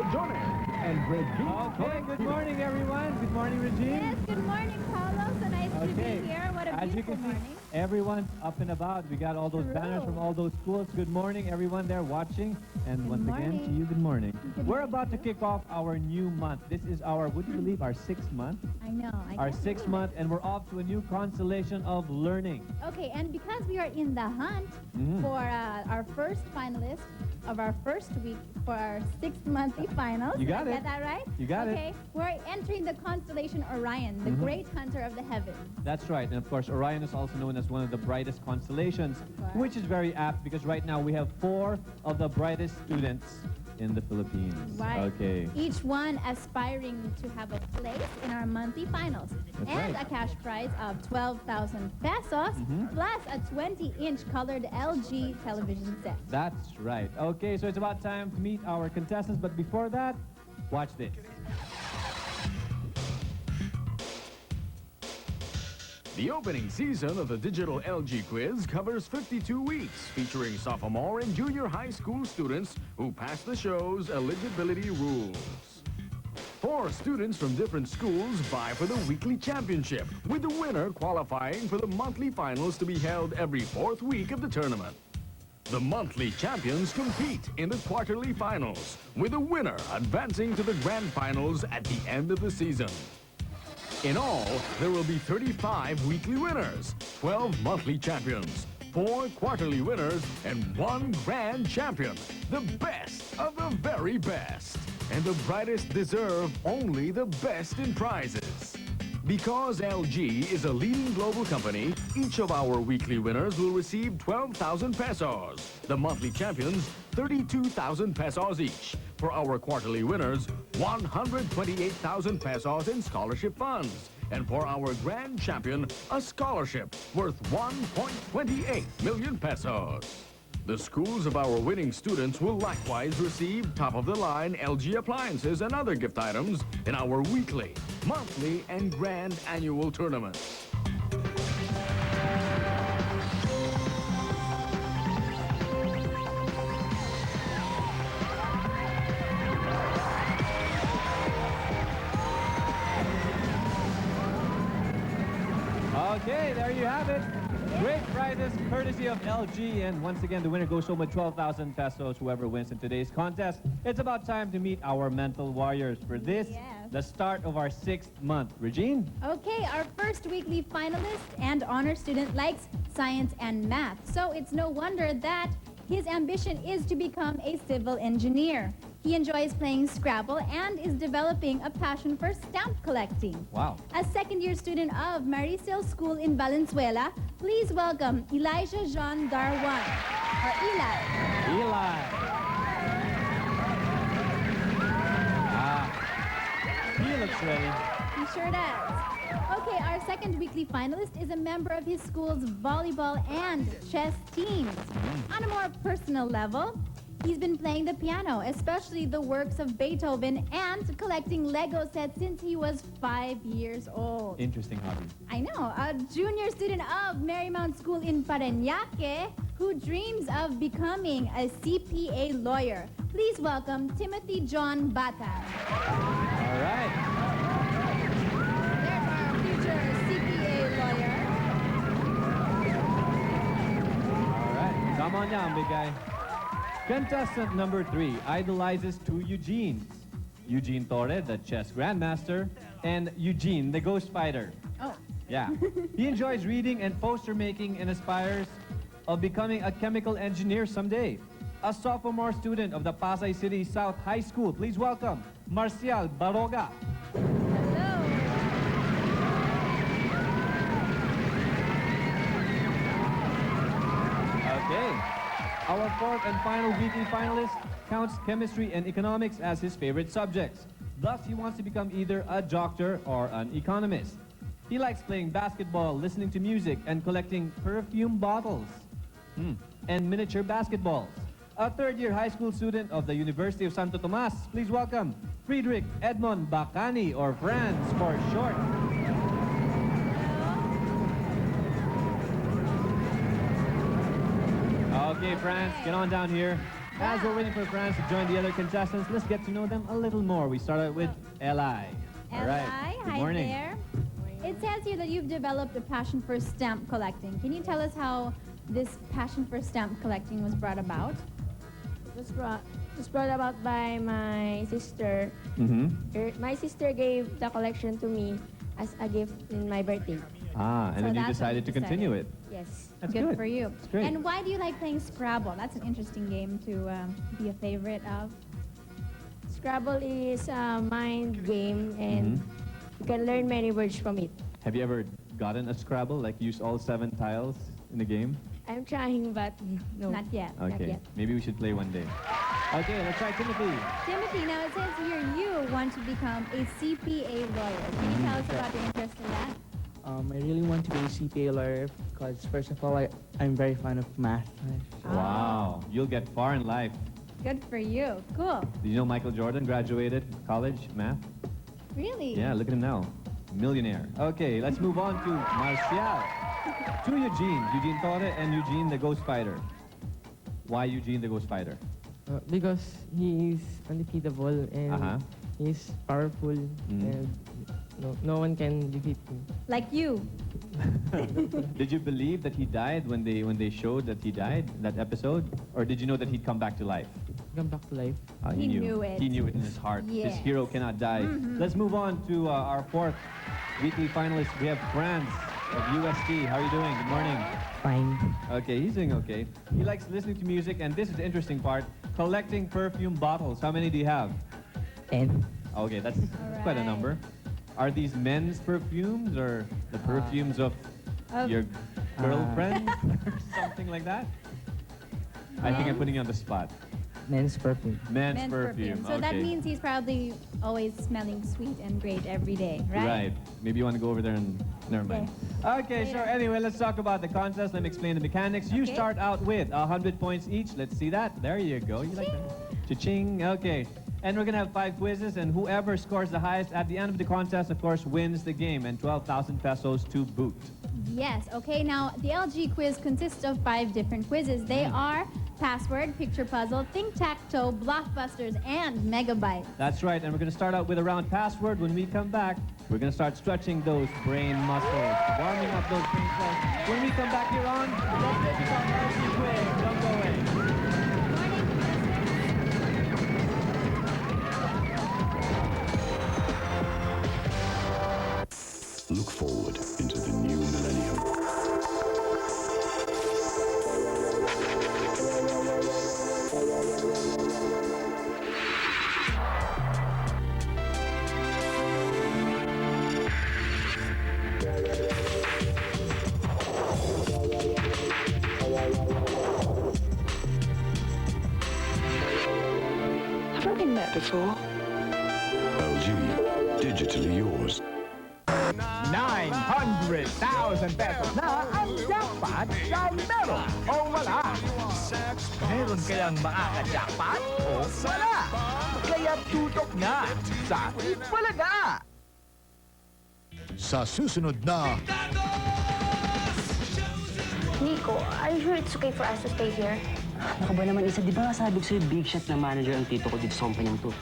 Lejones and Regine. Okay, good morning, everyone. Good morning, Regine. Yes, good morning, Paulo. So nice to be here. What a As you beautiful can morning. see, everyone's up and about. We got all those banners from all those schools. Good morning, everyone there watching. And Good once again, to morning. you, good morning. Good We're morning about to to you. kick off our new month. This is our, would you believe, our 6th month? I know. Our 6th month, and we're off to a new constellation of learning. Okay, and because we are in the hunt Mhm. for our first finalist of our first week for our 6th monthly finals. You got Did I it. get that right? You got it. Okay, we're entering the constellation Orion, the great hunter of the heavens. That's right. And of course, Orion is also known as one of the brightest constellations, course. which is very apt because right now we have 4 of the brightest students in the Philippines. Right. Okay. Each one aspiring to have a place in our monthly finals. That's and right. a cash prize of 12,000 pesos plus a 20-inch colored LG television set. That's right. Okay, so it's about time to meet our contestants, but before that, watch this. The opening season of the Digital LG Quiz covers 52 weeks, featuring sophomore and junior high school students who pass the show's eligibility rules. 4 students from different schools vie for the weekly championship, with the winner qualifying for the monthly finals to be held every 4th week of the tournament. The monthly champions compete in the quarterly finals, with the winner advancing to the grand finals at the end of the season. In all, there will be 35 weekly winners, 12 monthly champions, 4 quarterly winners, and 1 grand champion. The best of the very best. And the brightest deserve only the best in prizes. Because LG is a leading global company, each of our weekly winners will receive 12,000 pesos. The monthly champions, 32,000 pesos each. For our quarterly winners, 128,000 pesos in scholarship funds. And for our grand champion, a scholarship worth 1.28 million pesos. The schools of our winning students will likewise receive top-of-the-line LG appliances and other gift items in our weekly, monthly, and grand annual tournaments. Okay, there you have it. Great prizes courtesy of LG. And once again, the winner goes home with 12,000 pesos, whoever wins in today's contest. It's about time to meet our mental warriors for this, Yes. the start of our 6th month. Regine? Okay, our first weekly finalist and honor student likes science and math. So it's no wonder that his ambition is to become a civil engineer. He enjoys playing Scrabble and is developing a passion for stamp collecting. Wow. A second-year student of Maricel School in Valenzuela, please welcome Elijah Jean Darwan, or Eli. Eli. He looks ready. He sure does. Okay, our second weekly finalist is a member of his school's volleyball and chess teams. On a more personal level, he's been playing the piano, especially the works of Beethoven, and collecting Lego sets since he was 5 years old. Interesting hobby. I know, a junior student of Marymount School in Parañaque who dreams of becoming a CPA lawyer. Please welcome Timothy John Bata. All right. There's our future CPA lawyer. All right. Come on down, big guy. Contestant number 3 idolizes 2 Eugenes. Eugene Torre, the chess grandmaster, and Eugene, the ghost fighter. Oh, Yeah. He enjoys reading and poster making and aspires of becoming a chemical engineer someday. A sophomore student of the Pasay City South High School. Please welcome Marcial Baroga. hello. Okay. Our 4th and final weekly finalist counts chemistry and economics as his favorite subjects. Thus, he wants to become either a doctor or an economist. He likes playing basketball, listening to music, and collecting perfume bottles. And miniature basketballs. A 3rd-year high school student of the University of Santo Tomas. Please welcome Friedrich Edmond Bacani, or Franz for short. Okay, Franz, get on down here. As we're waiting for Franz to join the other contestants, let's get to know them a little more. We start out with Eli. All right. Hi Good morning. there. It says here that you've developed a passion for stamp collecting. Can you tell us how this passion for stamp collecting was brought about? Was brought about by my sister. Mm-hmm. My sister gave the collection to me as a gift in my birthday. And So then you that's when decided you to continue it. Yes. That's good good. for you. That's great. And why do you like playing Scrabble? That's an interesting game to be a favorite of. Scrabble is a mind game and you can learn many words from it. Have you ever gotten a Scrabble, like use all 7 tiles in the game? I'm trying, but no. Not yet. Not Okay, yet. maybe we should play one day. Okay, let's try Timothy. Timothy, now it says here you want to become a CPA lawyer. Can you tell us about your interest in that? I really want to be a CPA lawyer because, first of all, I'm very fond of math. Wow, you'll get far in life. Good for you. Cool. Did you know Michael Jordan graduated college math? Really? Yeah, look at him now. Millionaire. Okay, let's move on to Marcial. 2 Eugenes, Eugene Torre and Eugene the Ghost Fighter. Why Eugene the Ghost Fighter? Because he is undefeatable and Uh-huh. he's powerful and no one can defeat him. Like you. Did you believe that he died when they showed that he died, that episode? Or did you know that he'd come back to life? Come back to life. He knew it. He knew it in his heart. His Yes. hero cannot die. Let's move on to our 4th weekly finalist. We have Franz of UST. How are you doing? Good morning. Fine. Okay, he's doing okay. He likes listening to music, and this is the interesting part, collecting perfume bottles. How many do you have? 10. Okay, that's quite a right. number. Are these men's perfumes or the perfumes of your girlfriend or something like that? I think I'm putting you on the spot. Men's perfume. Men's perfume. So that okay. means he's probably always smelling sweet and great every day, right? Right. Maybe you want to go over there and never mind. Okay, sure. Anyway, let's talk about the contest. Let me explain the mechanics. You Okay. start out with 100 points each. Let's see that. There you go. You like that? Cha-ching. Okay. And we're going to have 5 quizzes, and whoever scores the highest at the end of the contest, of course, wins the game, and 12,000 pesos to boot. Yes. Okay, now the LG quiz consists of 5 different quizzes. They are password, picture puzzle, think-tac-toe, blockbusters, and megabyte. That's right, and we're going to start out with a round password. When we come back, we're going to start stretching those brain muscles, warming up those brain cells. When we come back here on, let's get some LG quiz. Don't go away. Look forward into the new millennium. Have I been met before? LG, digitally yours. 900,000 pesos na ang jackpot sa meron o wala. Meron kayang makaka-jackpot o wala. Kaya tutok na sa Ipalaga. Sa susunod na Nico, are you sure it's okay for us to stay here? Ano ka ba naman, Isa? Di ba sabi ko sa'yo, big shot na manager ang tito ko dito sa kumpanyang to?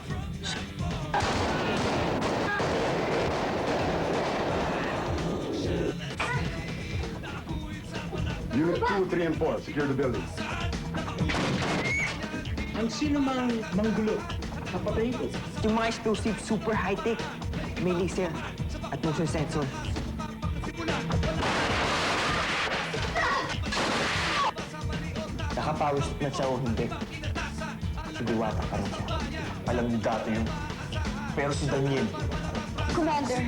Unit 2, 3, and 4, secure the buildings. Ang sino mang manggulo, papatayin ko. Yung mga explosive, super high-tech. May laser at motion sensor. Naka-power stick na siya o hindi. Si Diwata pa rin siya. Alam ni dati yun. Pero si Daniel, Commander,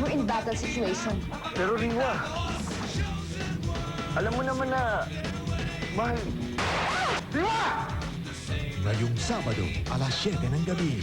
we're in battle situation. pero Riwa, alam mo naman na mahal. ngayong Sabado, alas 7 ng gabi.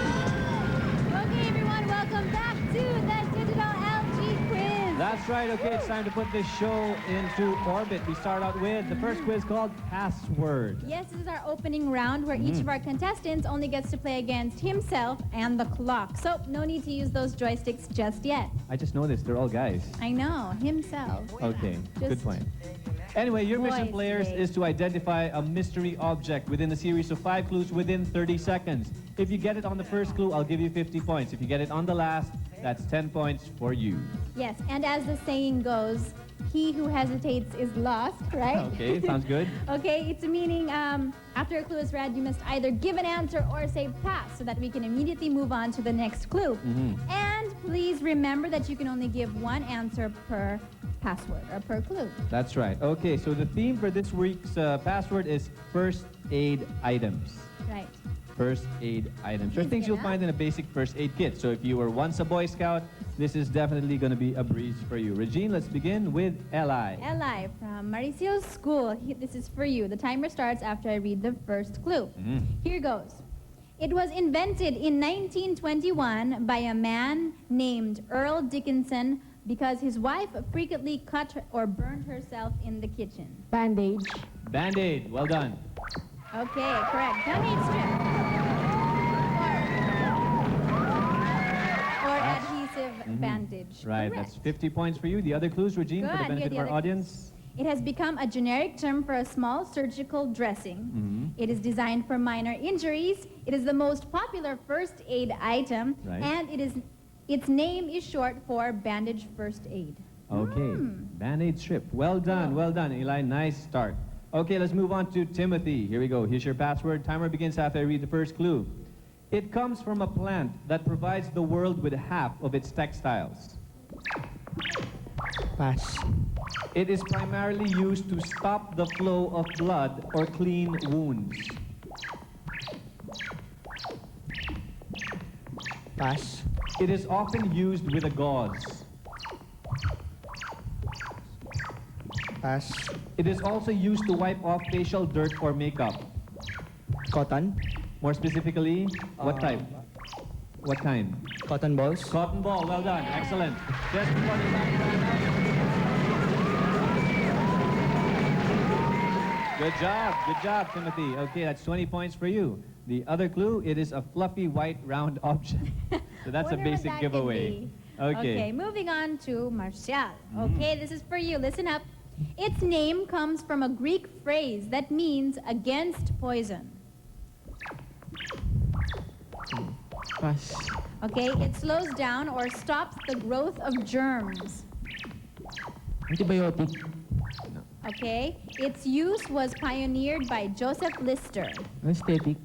Okay, everyone, welcome back to the Digital LG Quiz. That's right. right, okay, it's time to put this show into orbit. We start out with the first quiz called Password. Yes, this is our opening round where each of our contestants only gets to play against himself and the clock. So, no need to use those joysticks just yet. I just noticed they're all guys. I know, himself. Okay, good Just point. Anyway, your mission, boys players, today. is to identify a mystery object within a series of 5 clues within 30 seconds. If you get it on the first clue, I'll give you 50 points. If you get it on the last, that's 10 points for you. Yes, and as the saying goes, he who hesitates is lost, right? Okay, sounds good. Okay, it's meaning after a clue is read, you must either give an answer or say pass so that we can immediately move on to the next clue. And please remember that you can only give one answer per password or per clue. That's right. Okay, so the theme for this week's password is first aid items. Right. First aid items. Or Easy things you'll enough. find in a basic first aid kit. So if you were once a Boy Scout, this is definitely going to be a breeze for you. Regine, let's begin with Li. Eli from Maricio's school. This is for you. The timer starts after I read the first clue. Here goes. It was invented in 1921 by a man named Earl Dickinson because his wife frequently cut or burned herself in the kitchen. Bandage. Band-Aid. Well done. Okay, correct. Band-Aid strip. Or adhesive bandage. Right, Correct. that's 50 points for you. The other clues, Regine, for the Good, here benefit the of our other audience. It has become a generic term for a small surgical dressing. It is designed for minor injuries. It is the most popular first aid item, Right. and its name is short for bandage first aid. Okay, Band-Aid strip. Well done, well done, Eli. Nice start. Okay, let's move on to Timothy. Here we go. Here's your password. Timer begins after I read the first clue. It comes from a plant that provides the world with half of its textiles. Pass. It is primarily used to stop the flow of blood or clean wounds. Pass. It is often used with a gauze. Pass. It is also used to wipe off facial dirt or makeup. Cotton. More specifically, what type? What kind? Cotton balls. Cotton ball. Well done. Excellent. Just before the time ran out. Good job, Timothy. Okay, that's 20 points for you. The other clue, it is a fluffy white round object. So that's a Wonder what basic that could giveaway. be. Okay. Okay, moving on to Marcial. Okay, this is for you. Listen up. Its name comes from a Greek phrase that means against poison. Pass. Okay, it slows down or stops the growth of germs. Antibiotic. Okay, its use was pioneered by Joseph Lister. Anesthetic.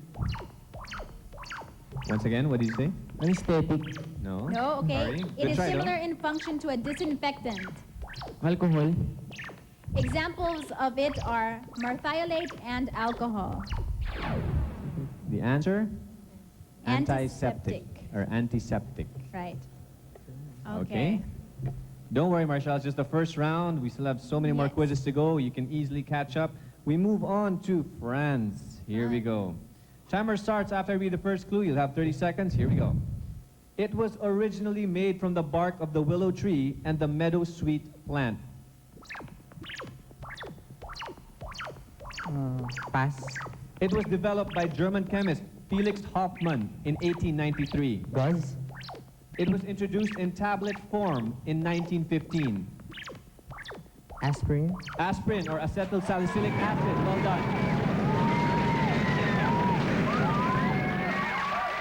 Once again, what did you say? Anesthetic. No. No, okay. Sorry. It Good is try, though. similar in function to a disinfectant. Alcohol. Examples of it are marthiolate and alcohol. The answer? Antiseptic. Or antiseptic. Right. Okay. Don't worry, Marshall. It's just the first round. We still have so many more Yes. quizzes to go. You can easily catch up. We move on to France. Here we go. Timer starts after I read the first clue. You'll have 30 seconds. Here we go. It was originally made from the bark of the willow tree and the meadow sweet plant. Pass. It was developed by German chemist Felix Hoffmann in 1893. Gauze. It was introduced in tablet form in 1915. Aspirin. Aspirin or acetylsalicylic acid. Well done.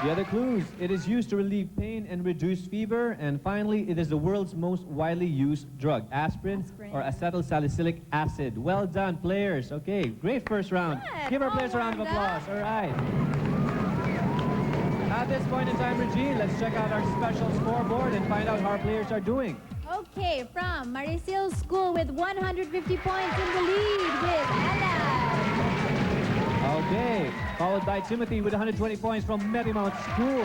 The other clues. It is used to relieve pain and reduce fever. And finally, it is the world's most widely used drug. Aspirin. Or acetylsalicylic acid. Well done, players. Okay, great first round. Good. Give our All players a round of warmed up. applause. All right. At this point in time, Regine, let's check out our special scoreboard and find out how our players are doing. Okay, from Maricil School with 150 points in the lead with Ella. Okay, followed by Timothy with 120 points from Marymount School.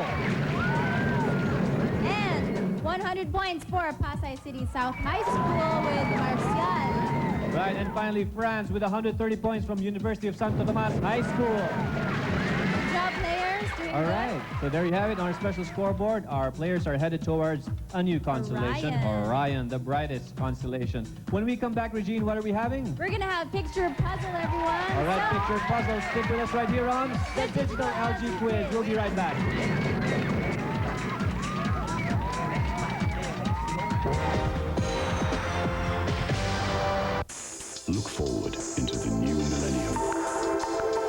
And 100 points for Pasay City South High School with Marcial. Right, and finally France with 130 points from University of Santo Tomas High School. Good job, players. doing All good. right, so there you have it on our special scoreboard. Our players are headed towards a new constellation, Orion, the brightest constellation. When we come back, Regine, what are we having? We're gonna have picture puzzle, everyone. All right, So- picture puzzle. Stick with us right here on the Digital LG Quiz. We'll be right back. Look forward into the new millennium.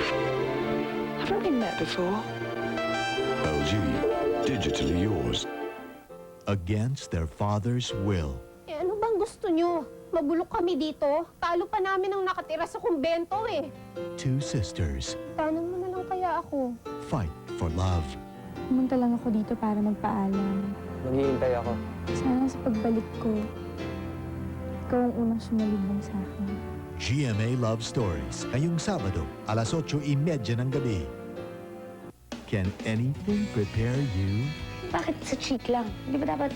Have I been met before? LG, digitally yours. Against their father's will. Eh, ano bang gusto nyo? Mabulok kami dito. Talo pa namin ang nakatira sa kumbento eh. Two sisters Tanong mo na lang kaya ako. fight for love. Pumunta lang ako dito para magpaalam. Maghihintay ako. Sana sa pagbalik ko, ikaw ang unang sumalubong sa akin. GMA Love Stories, ngayong Sabado, alas 8:30 ng gabi. Can anything prepare you? Bakit sa cheek lang? Di ba dapat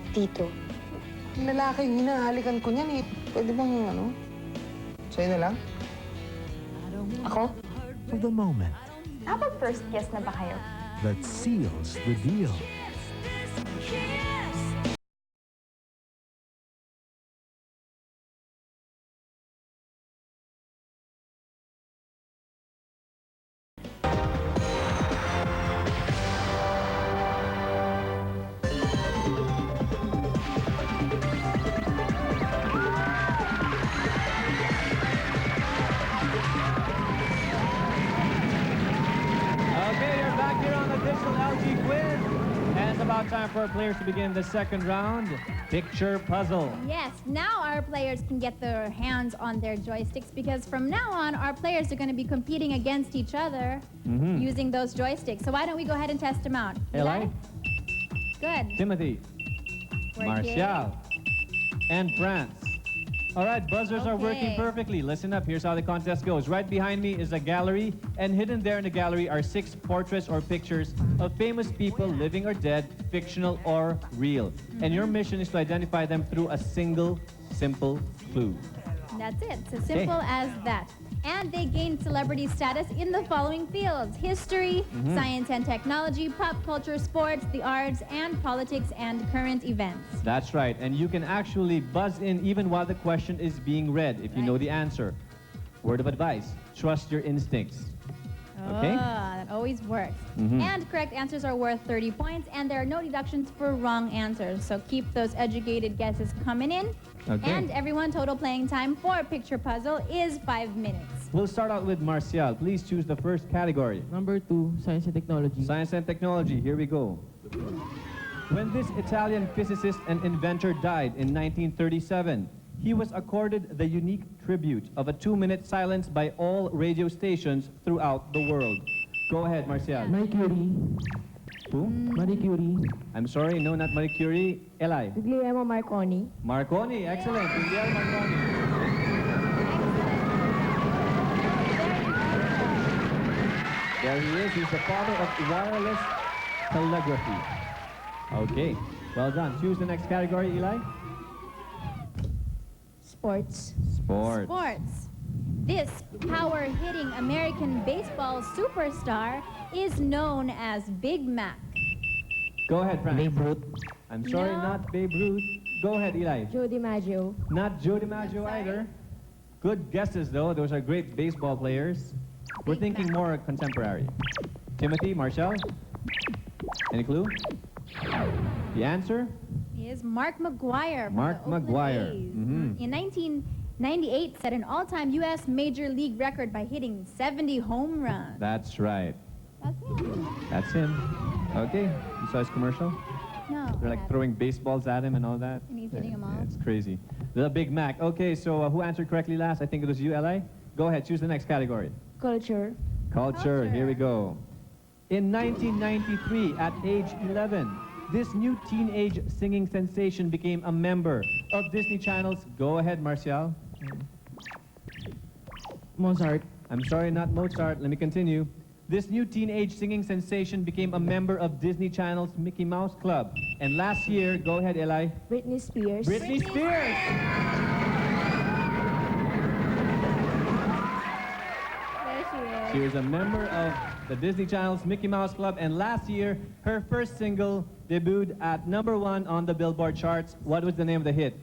dito? Lalaking hinahalikan ko niyan eh. Pwede bang sa'yo na lang? Ako? For the moment Dapat first kiss na ba kayo? that seals the deal. Okay, you're back here on the Digital LG Quiz. And it's about time for our players to begin the second round. Picture puzzle. Yes, now our players can get their hands on their joysticks because from now on, our players are going to be competing against each other using those joysticks. So why don't we go ahead and test them out? Eli, Good. Timothy, Working. Marcial, and France. All right, buzzers are working Okay. perfectly. Listen up, here's how the contest goes. Right behind me is a gallery, and hidden there in the gallery are 6 portraits or pictures of famous people, living or dead, fictional or real. And your mission is to identify them through a single, simple clue. That's it. It's as simple as that. And they gain celebrity status in the following fields: history, science and technology, pop culture, sports, the arts, and politics and current events. That's right, and you can actually buzz in even while the question is being read if you know the answer. Word of advice, trust your instincts. Okay? That always works. And correct answers are worth 30 points, and there are no deductions for wrong answers. So keep those educated guesses coming in. Okay. And everyone, total playing time for Picture Puzzle is 5 minutes. We'll start out with Marcial. Please choose the first category. Number 2, science and technology. Science and technology, here we go. When this Italian physicist and inventor died in 1937, he was accorded the unique tribute of a 2-minute silence by all radio stations throughout the world. Go ahead, Marcial. Marie Curie. Who? Marie Curie. I'm sorry, no, not Marie Curie. Eli. Guglielmo Marconi. Marconi, excellent. Guglielmo Marconi. There he is. He's the father of wireless telegraphy. Okay, well done. Choose the next category, Eli. Sports. Sports. Sports. This power-hitting American baseball superstar is known as Big Mac. Go ahead, Frank. Babe Ruth. I'm sorry, No. not Babe Ruth. Go ahead, Eli. Joe DiMaggio. Not Joe DiMaggio either. Good guesses, though. Those are great baseball players. We're thinking more contemporary. Timothy, Marshall? Any clue? The answer? Is Mark McGuire. from Mark the Oakland McGuire. A's. Mhm. In 1998, set an all-time U.S. Major League record by hitting 70 home runs. That's right. That's him. That's him. Okay. You saw his commercial? No. They're like throwing baseballs at him and all that. And he's hitting them all. Yeah, it's crazy. The Big Mac. Okay, so who answered correctly last? I think it was you, Li. Go ahead, choose the next category. Culture. Culture. Here we go. In 1993, at age 11, this new teenage singing sensation became a member of Disney Channel's. Go ahead, Marcial. Mozart. I'm sorry, not Mozart. Let me continue. This new teenage singing sensation became a member of Disney Channel's Mickey Mouse Club. And last year, go ahead, Eli. Britney Spears. Britney Spears! There she is. She was a member of the Disney Channel's Mickey Mouse Club, and last year, her first single debuted at #1 on the Billboard charts. What was the name of the hit?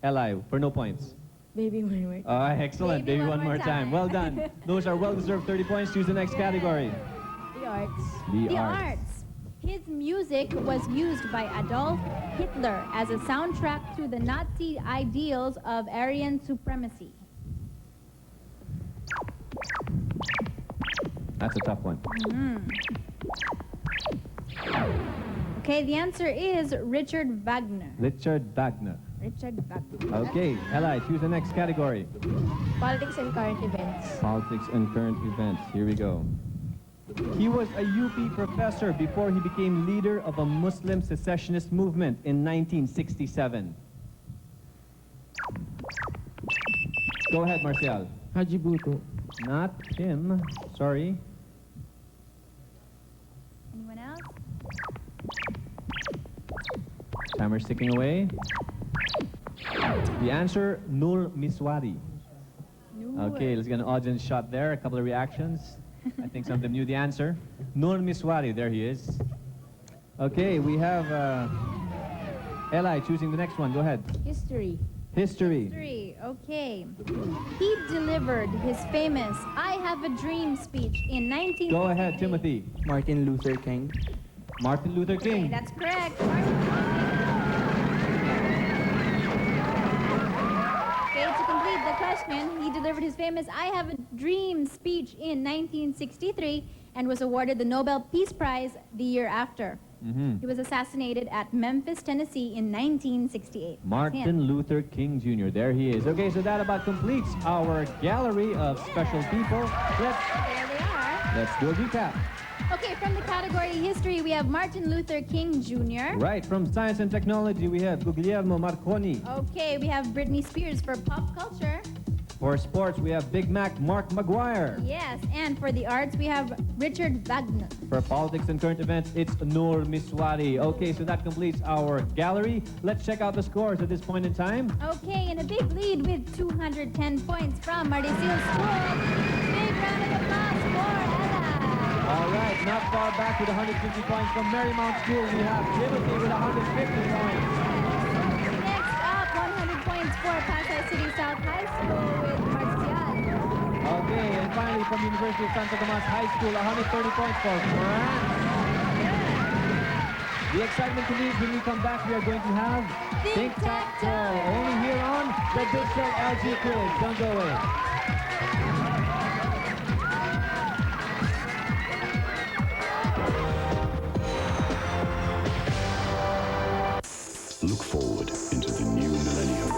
Eli, for no points. Baby One More. Oh, excellent. Baby, Baby, one one more more time. time. Well done. Those are well-deserved 30 points. Choose the next category. The arts. The arts. His music was used by Adolf Hitler as a soundtrack to the Nazi ideals of Aryan supremacy. That's a tough one. Okay, the answer is Richard Wagner. Richard Wagner. Richard Wagner. Okay, Eli, choose the next category. Politics and current events. Politics and current events. Here we go. He was a UP professor before he became leader of a Muslim secessionist movement in 1967. Go ahead, Marcial. Haji Buto. Not him. Sorry. Anyone else? Timer's ticking away. The answer, Nur Miswari. Okay, let's get an audience shot there. A couple of reactions. I think some of them knew the answer. Nur Miswari, there he is. Okay, we have Eli choosing the next one. Go ahead. History. History. 3. Okay. He delivered his famous I Have a Dream speech in 19... Go ahead, Timothy. Martin Luther King. Martin Luther Okay, King. that's correct. Okay, to complete the question, he delivered his famous I Have a Dream speech in 1963 and was awarded the Nobel Peace Prize the year after. He was assassinated at Memphis, Tennessee in 1968. Martin Luther King Jr. There he is. Okay, so that about completes our gallery of special people. There they are. Let's do a recap. Okay, from the category history, we have Martin Luther King Jr. Right, from science and technology, we have Guglielmo Marconi. Okay, we have Britney Spears for pop culture. For sports, we have Big Mac Mark McGuire. Yes, and for the arts, we have Richard Wagner. For politics and current events, it's Nur Miswari. Okay, so that completes our gallery. Let's check out the scores at this point in time. Okay, and a big lead with 210 points from Maricil School. Big round of applause for Ella. All right, not far back with 150 points from Marymount School. We have Timothy with 150 points. Next up, 100 points for Pasay City South High School with Marcial. Okay, and finally from University of Santo Tomas High School, 130 points for France. The excitement continues when we come back. We are going to have Think Tac Toe, only here on the Digital LG Quiz. Don't go away. Look forward into the new millennium.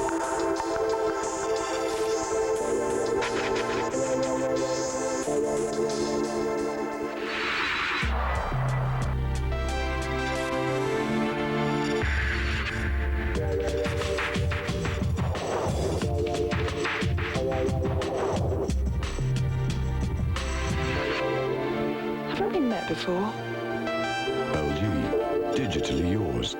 Have I been met before? LG, digitally yours.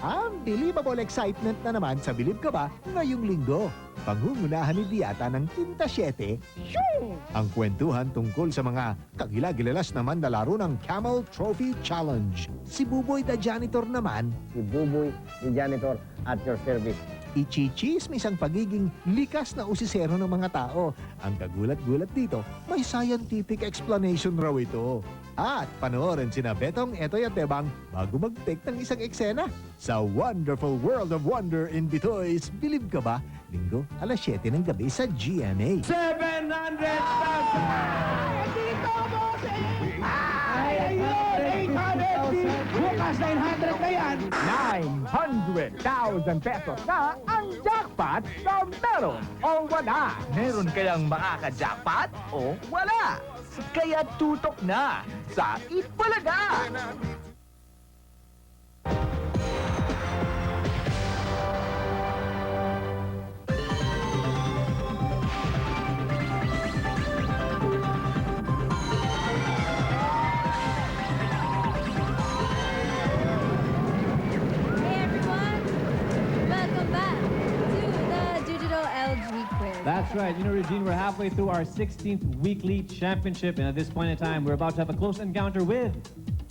Unbelievable excitement na naman sa Bilib Ka Ba ngayong linggo. Pangungunahan ni Diata ng Tinta 7, ang kwentuhan tungkol sa mga kagilagilalas naman na laro ng Camel Trophy Challenge. Si Buboy the Janitor naman, Si Buboy, the janitor, at your service. ichichismis ang pagiging likas na usisero ng mga tao. Ang kagulat-gulat dito, may scientific explanation raw ito. At panoorin sina Betong, Etoy at Tebang bago mag-take ng isang eksena sa Wonderful World of Wonder in Bitoy's Bilib Ka Ba? Linggo, alas 7 ng gabi sa GMA. 700,000! Ay, ayun! 800! Bukas 900 na yan! 900,000 pesos na ang jackpot sa meron o wala. Meron kayang makaka-jackpot o wala. Kaya tutok na sa Itbulaga! That's right. You know, Regine, we're halfway through our 16th weekly championship, and at this point in time, we're about to have a close encounter with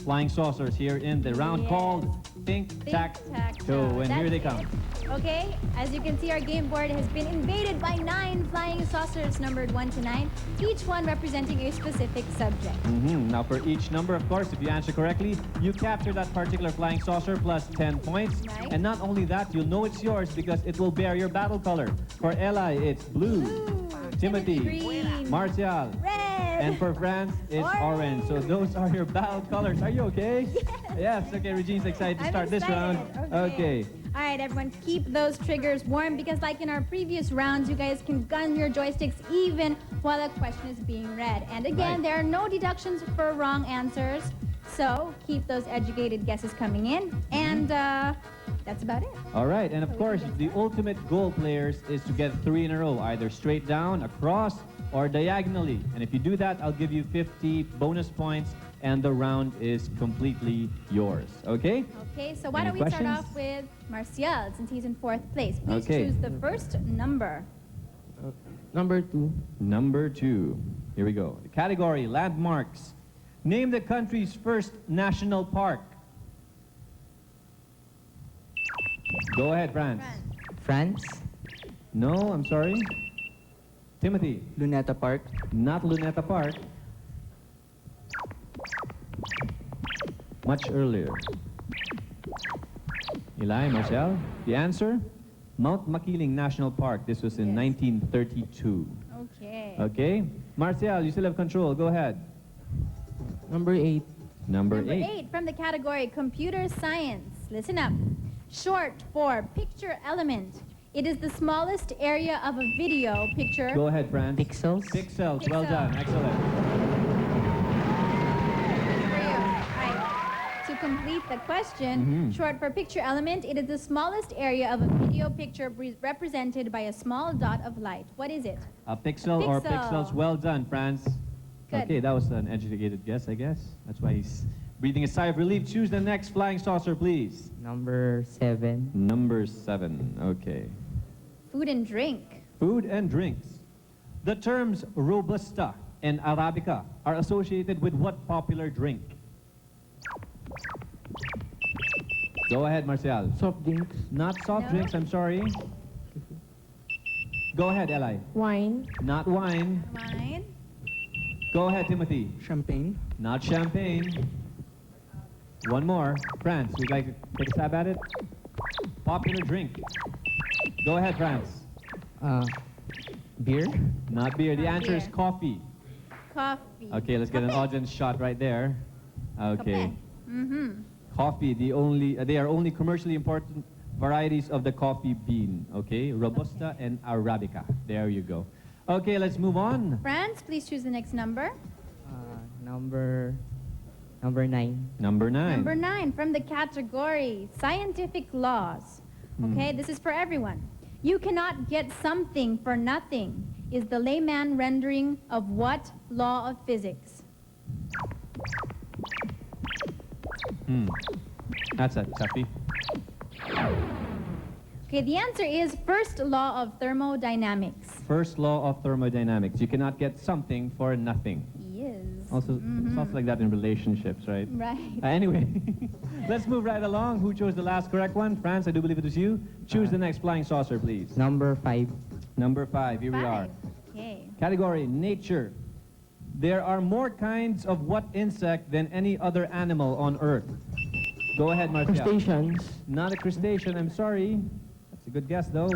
flying saucers here in the round called Think Tac Toe. And here they come. Okay, as you can see, our game board has been invaded by 9 flying saucers numbered 1 to 9, each one representing a specific subject. Now, for each number, of course, if you answer correctly, you capture that particular flying saucer plus 10 points. Right. And not only that, you'll know it's yours because it will bear your battle color. For Eli, it's blue. Timothy, green. Martial. Red. And for France, it's orange. So those are your battle colors. Are you okay? Yes. Okay, Regine's excited to start this round. Okay. All right, everyone, keep those triggers warm because like in our previous rounds, you guys can gun your joysticks even while a question is being read. And again, there are no deductions for wrong answers. So keep those educated guesses coming in. And that's about it. All right, and of course, the ultimate goal, players, is to get 3 in a row, either straight down, across, or diagonally. And if you do that, I'll give you 50 bonus points, and the round is completely yours. Okay? Okay, so why Any don't we start questions? off with Martial, since he's in 4th place. Please Okay. choose the first number. Number 2. Number 2. Here we go. The category, landmarks. Name the country's first national park. Go ahead, France. France. No, I'm sorry. Timothy. Luneta Park. Not Luneta Park. Much earlier. Eli, Marcel, the answer? Mount Makiling National Park. This was in 1932. Okay. Okay. Marcel, you still have control. Go ahead. Number 8. Number Number 8. 8 from the category Computer Science. Listen up. Short for picture element. It is the smallest area of a video picture. Go ahead, Fran. Pixels. Pixels. Well Pixel. done. Excellent. For you. All right. To complete the question, short for picture element, it is the smallest area of a video picture represented by a small dot of light. What is it? A pixel or Pixel. pixels. Well done, Franz. Good. Okay, that was an educated guess, I guess. That's why he's breathing a sigh of relief. Choose the next flying saucer, please. Number 7. Number 7. Okay. Food and drink. Food and drinks. The terms Robusta and Arabica are associated with what popular drink? Go ahead, Marcial. Soft drinks. Not soft No. drinks, I'm sorry. Go ahead, Eli. Wine. Not wine. Wine. Go ahead, Timothy. Champagne. Not champagne. One more. France, would you like to take a stab at it? Popular drink. Go ahead, France. Beer. Not beer. The Not answer is beer. coffee. Coffee. Okay, let's get an Kape. audience shot right there. Okay. Mm-hmm. Coffee, they are only commercially important varieties of the coffee bean. Okay, Robusta and Arabica. There you go. Okay, let's move on. France, please choose the next number. Number 9. Number 9. Number 9 from the category Scientific Laws. Okay, this is for everyone. You cannot get something for nothing is the layman rendering of what law of physics? That's a toughie. Okay, the answer is first law of thermodynamics. First law of thermodynamics. You cannot get something for nothing. Yes. Also, stuff like that in relationships, right? Right. Anyway, let's move right along. Who chose the last correct one? France, I do believe it was you. Choose the next flying saucer, please. Number 5. Number 5. Here we are. 5. Okay. Category, nature. There are more kinds of what insect than any other animal on Earth? Go ahead, Marcia. Crustaceans. Not a crustacean, I'm sorry. That's a good guess, though.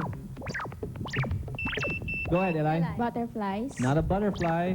Go ahead, Eli. Eli. Butterflies. Not a butterfly.